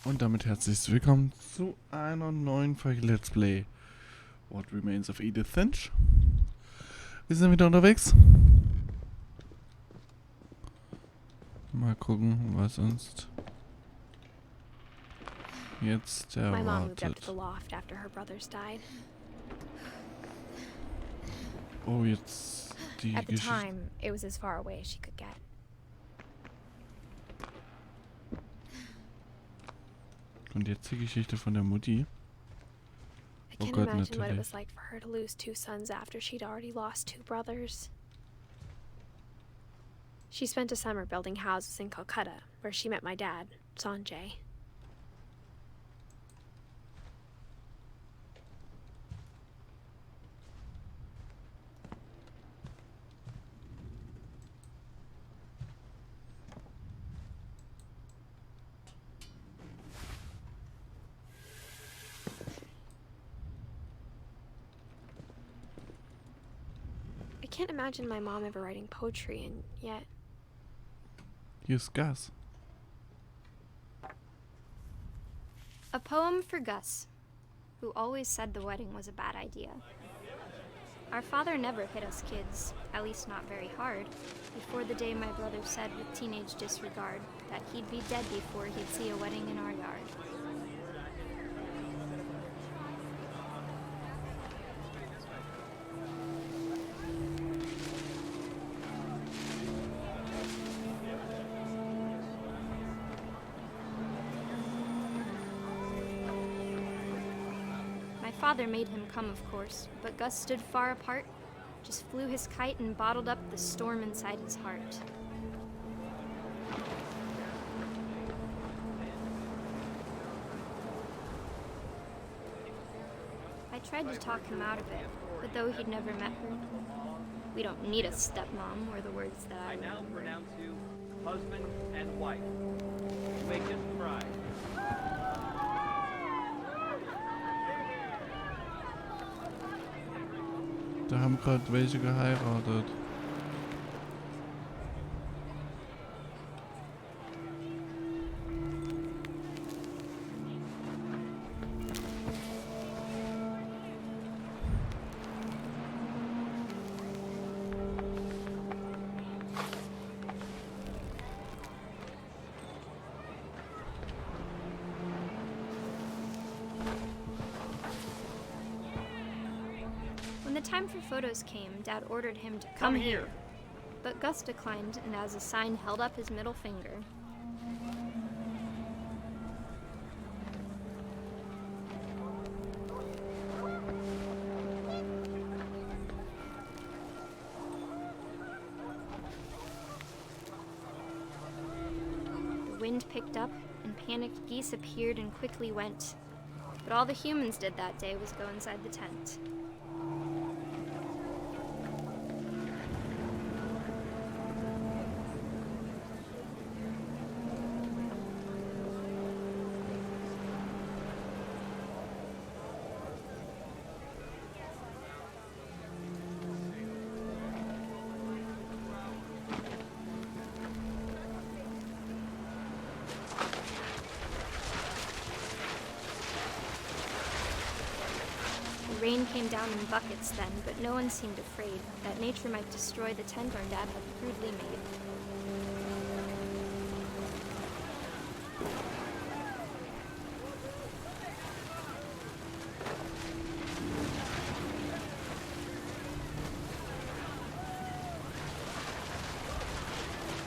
Und damit herzlich willkommen zu einer neuen Folge Let's Play Remains of Edith Finch. Wir sind wieder unterwegs. Mal gucken, was uns jetzt My mom moved up to erwartet. the loft after her brothers died. Oh, jetzt die At the Geschichte. time, it was as far away as she could get. Und jetzt die Geschichte von der Mutti. I Oh can't Gott, imagine what it natürlich. was like for her to lose two sons after she'd already lost two brothers. She spent a summer building houses in Calcutta, where she met my dad, Sanjay. I can't imagine my mom ever writing poetry, and yet Hier ist Gas. A poem for Gus, who always said the wedding was a bad idea. Our father never hit us kids, at least not very hard, before the day my brother said with teenage disregard that he'd be dead before he'd see a wedding in our yard. My father made him come, of course, but Gus stood far apart, just flew his kite and bottled up the storm inside his heart. I tried to talk him out of it, but though he'd never met her, we don't need a stepmom, were the words that I now remember. pronounce you husband and wife. Make it bride. Da haben gerade welche geheiratet. When the time for photos came, Dad ordered him to come here. But Gus declined, and as a sign held up his middle finger. The wind picked up, and panicked geese appeared and quickly went. But all the humans did that day was go inside the tent. The rain came down in buckets then, but no one seemed afraid that nature might destroy the tent our dad had crudely made.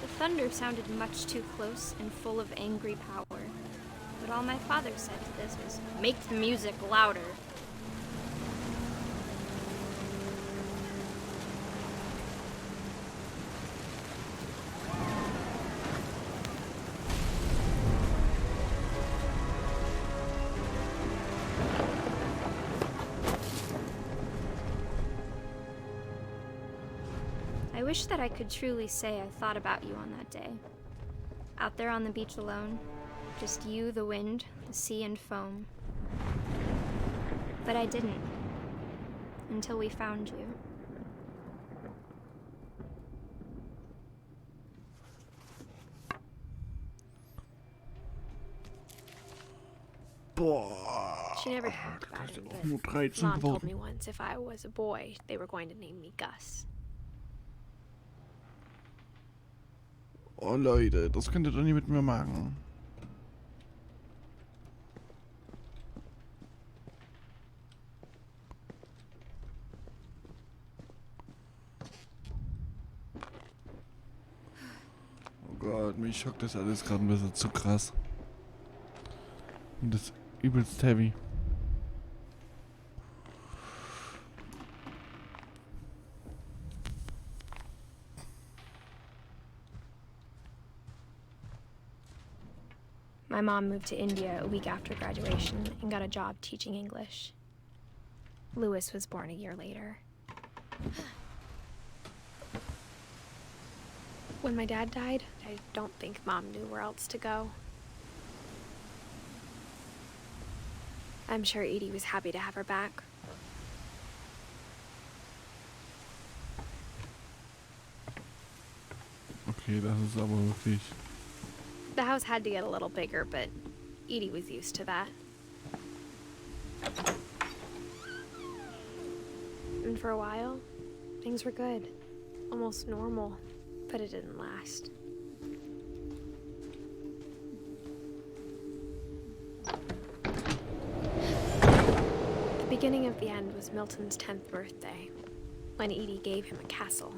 The thunder sounded much too close and full of angry power, but all my father said to this was, "Make the music louder." I wish that I could truly say I thought about you on that day. Out there on the beach alone, just you, the wind, the sea, and foam. But I didn't, until we found you. Boah. She never talked Da about kannst him, du auch but nur 13 Mom told me geworden. once if I was a boy, they were going to name me Gus. Oh Leute, das könnt ihr doch nicht mit mir machen. Oh Gott, mich schockt das alles gerade ein bisschen zu krass. Und das ist übelst heavy. My mom moved to India a week after graduation and got a job teaching English. Louis was born a year later. When my dad died, I don't think Mom knew where else to go. I'm sure Edie was happy to have her back. Okay, das ist aber wirklich... The house had to get a little bigger, but Edie was used to that. And for a while, things were good. Almost normal, but it didn't last. The beginning of the end was Milton's 10th birthday, when Edie gave him a castle.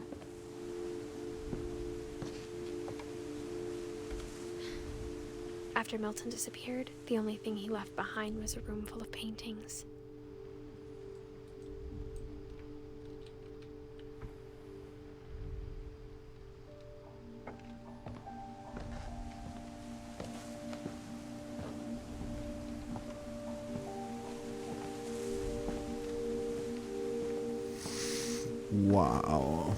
After Milton disappeared, the only thing he left behind was a room full of paintings. Wow.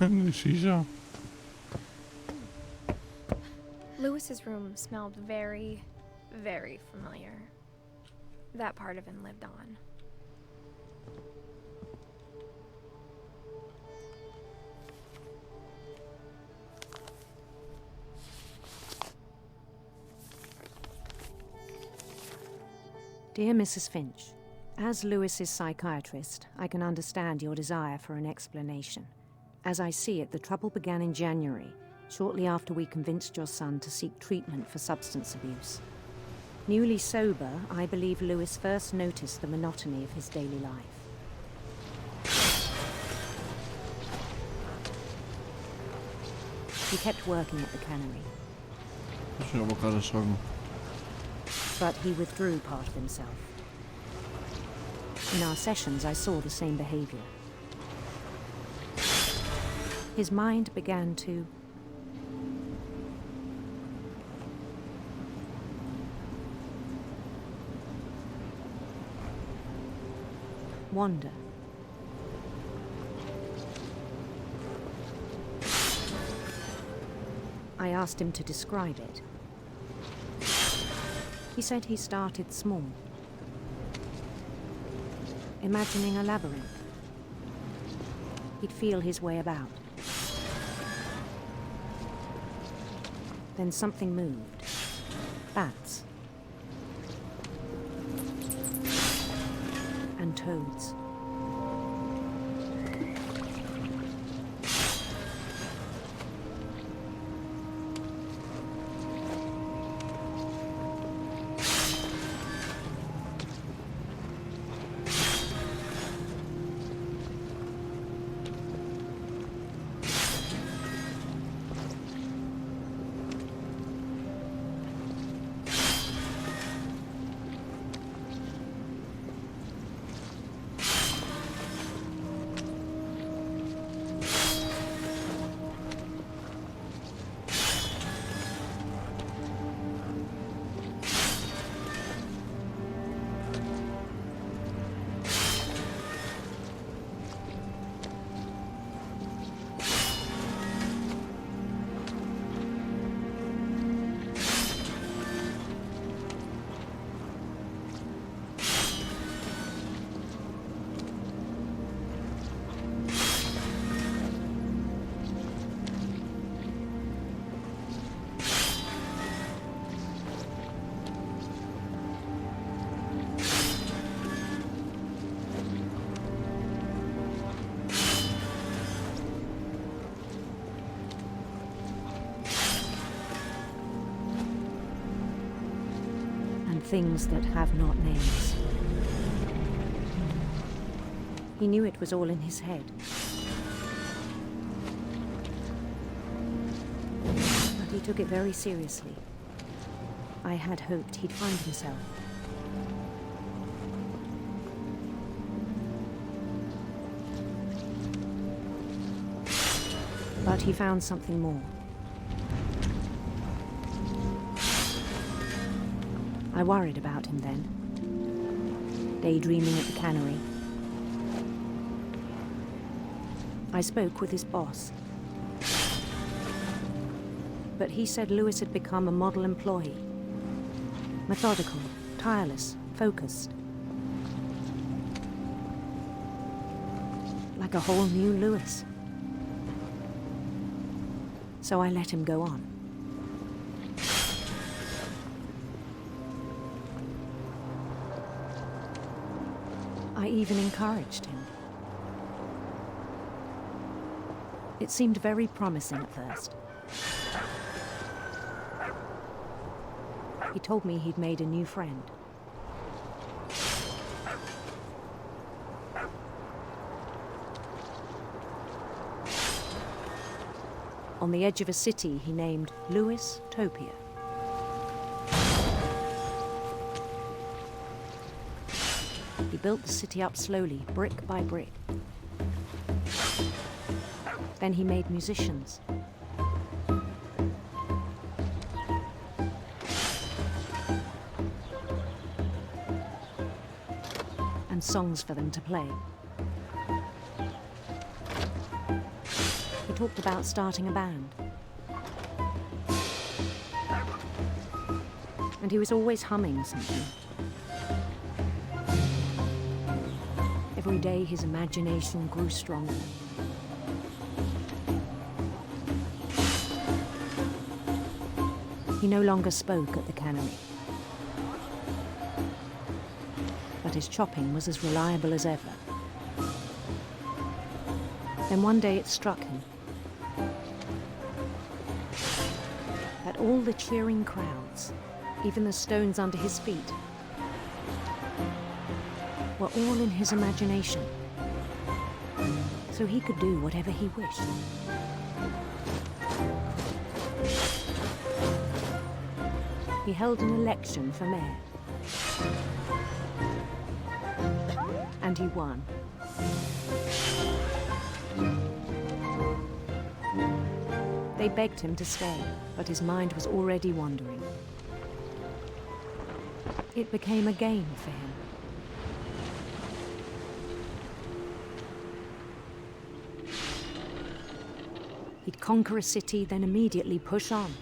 Eine Shisha. Louis's room smelled very, very familiar. That part of him lived on. Dear Mrs. Finch, as Lewis's psychiatrist, I can understand your desire for an explanation. As I see it, the trouble began in January, shortly after we convinced your son to seek treatment for substance abuse. Newly sober, I believe Lewis first noticed the monotony of his daily life. He kept working at the cannery, Ich bin aber gerade erschrocken. but he withdrew part of himself. In our sessions, I saw the same behavior. His mind began to wander. I asked him to describe it. He said he started small, imagining a labyrinth. He'd feel his way about. Then something moved. Bats. And toads. things that have not names. He knew it was all in his head. But he took it very seriously. I had hoped he'd find himself. But he found something more. I worried about him then, daydreaming at the cannery. I spoke with his boss. But he said Lewis had become a model employee. Methodical, tireless, focused. Like a whole new Lewis. So I let him go on. I even encouraged him. It seemed very promising at first. He told me he'd made a new friend. On the edge of a city he named Lewis Topia. He built the city up slowly, brick by brick. Then he made musicians. And songs for them to play. He talked about starting a band. And he was always humming something. Every day his imagination grew stronger. He no longer spoke at the cannery. But his chopping was as reliable as ever. Then one day it struck him that all the cheering crowds, even the stones under his feet, were all in his imagination, so he could do whatever he wished. He held an election for mayor. And he won. They begged him to stay, but his mind was already wandering. It became a game for him. He'd conquer a city, then immediately push on.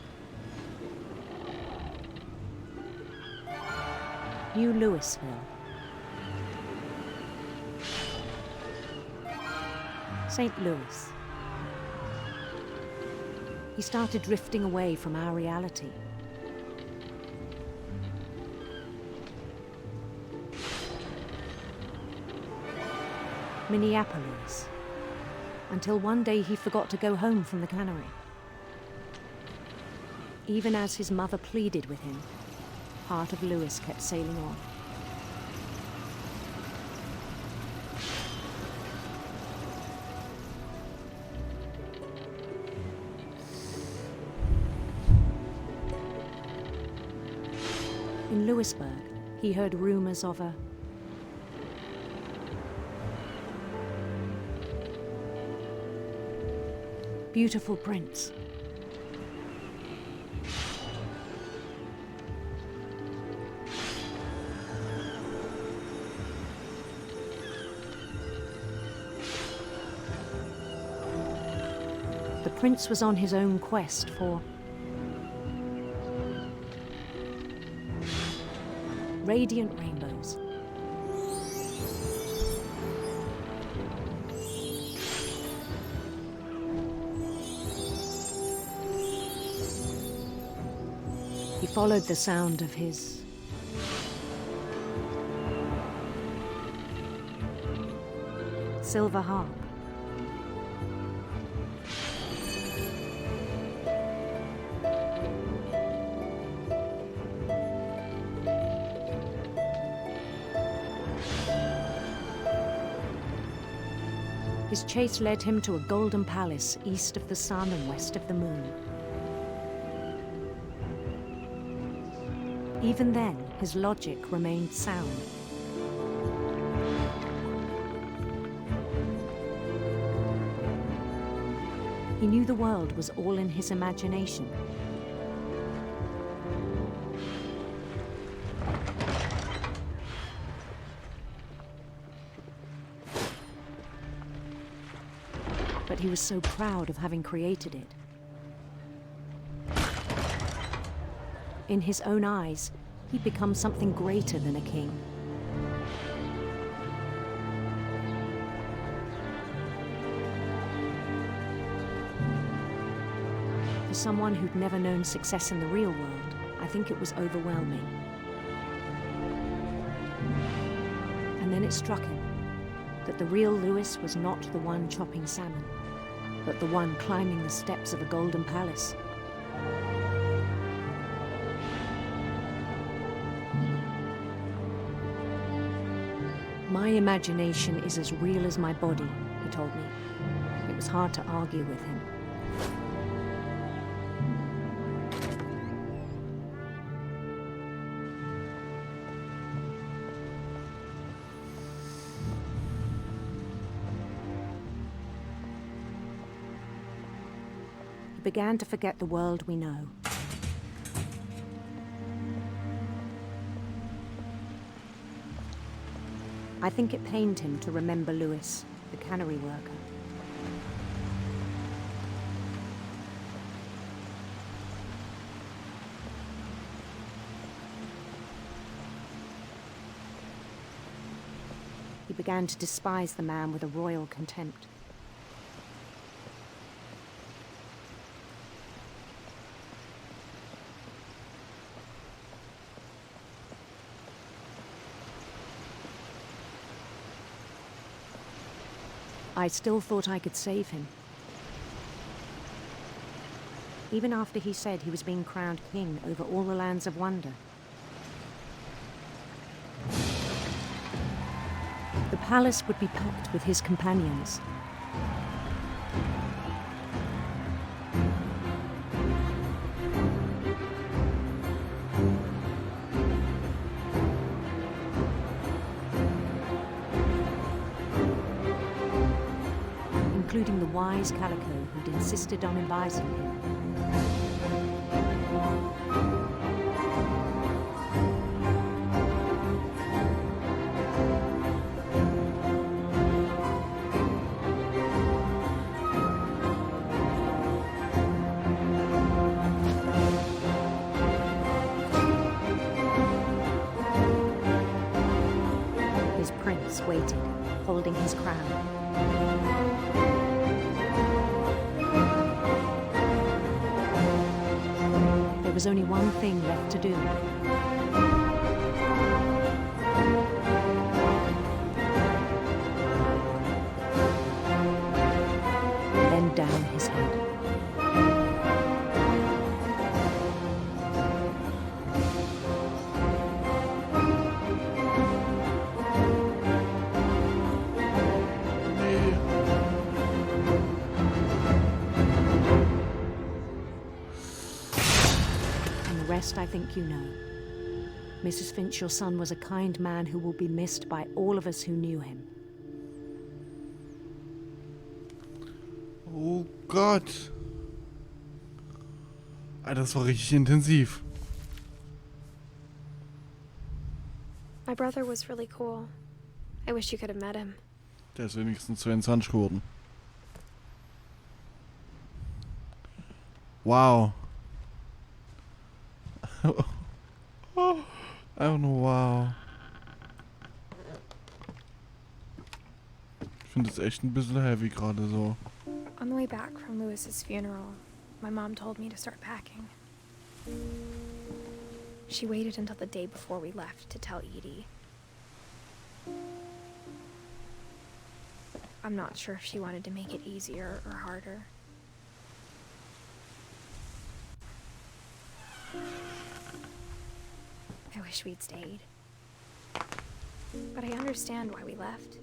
New Louisville. St. Louis. He started drifting away from our reality. Minneapolis. Until one day he forgot to go home from the cannery. Even as his mother pleaded with him, part of Lewis kept sailing on. In Lewisburg, he heard rumors of a beautiful prince. The prince was on his own quest for radiant rainbows. He followed the sound of his silver harp. His chase led him to a golden palace east of the sun and west of the moon. Even then, his logic remained sound. He knew the world was all in his imagination. But he was so proud of having created it. In his own eyes, he'd become something greater than a king. For someone who'd never known success in the real world, I think it was overwhelming. And then it struck him that the real Lewis was not the one chopping salmon, but the one climbing the steps of a golden palace. My imagination is as real as my body, he told me. It was hard to argue with him. He began to forget the world we know. I think it pained him to remember Lewis, the cannery worker. He began to despise the man with a royal contempt. I still thought I could save him. Even after he said he was being crowned king over all the lands of wonder. The palace would be packed with his companions. Including the wise Calico who'd insisted on advising him. His prince waited, holding his crown. There was only one thing left to do. Bend down his head. I think you know. Mrs. Finch, your son was a kind man who will be missed by all of us who knew him. Oh Gott. Alter, das war richtig intensiv. My brother was really cool. I wish you could have met him. Der ist wenigstens 22 geworden. Wow. Einfach nur wow. Ich finde es echt ein bisschen heavy gerade so. On the way back from Lewis's funeral, my mom told me to start packing. She waited until the day before we left to tell Edie. I'm not sure if she wanted to make it easier or harder. I wish we'd stayed. But I understand why we left.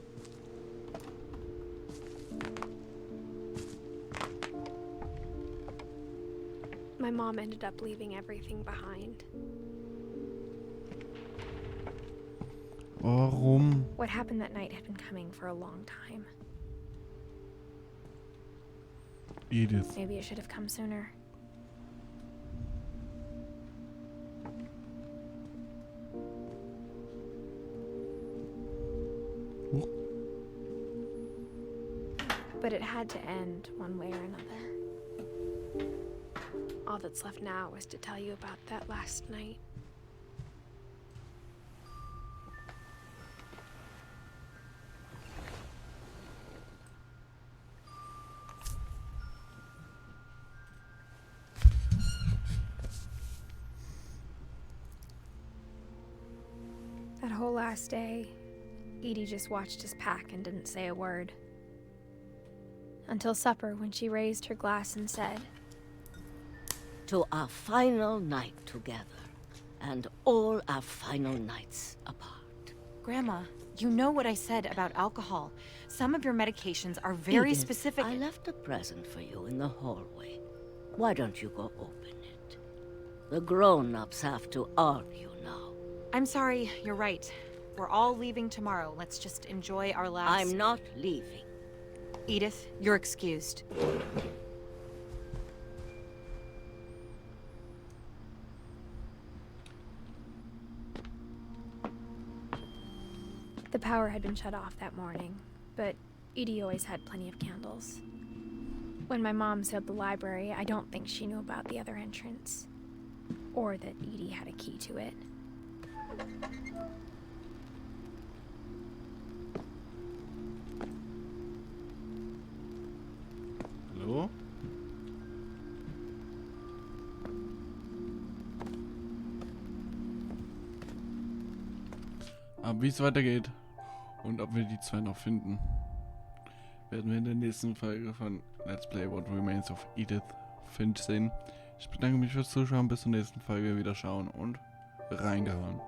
My mom ended up leaving everything behind. Warum? What happened that night had been coming for a long time. Edith. Maybe it should have come sooner. Oh. But it had to end one way or another. All that's left now is to tell you about that last night. That whole last day, Edie just watched us pack and didn't say a word. Until supper, when she raised her glass and said, "To our final night together, and all our final nights apart." Grandma, you know what I said about alcohol. Some of your medications are very Edith, specific. I left a present for you in the hallway. Why don't you go open it? The grown-ups have to argue now. I'm sorry, you're right. We're all leaving tomorrow. Let's just enjoy our last... I'm not leaving. Edith, you're excused. the power had been shut off that morning, but Edie always had plenty of candles. When my mom sealed the library, I don't think she knew about the other entrance, or that Edie had a key to it. Hallo? Aber wie es weitergeht und ob wir die zwei noch finden, werden wir in der nächsten Folge von Let's Play What Remains of Edith Finch sehen. Ich bedanke mich fürs Zuschauen, bis zur nächsten Folge, wieder schauen und reingehauen.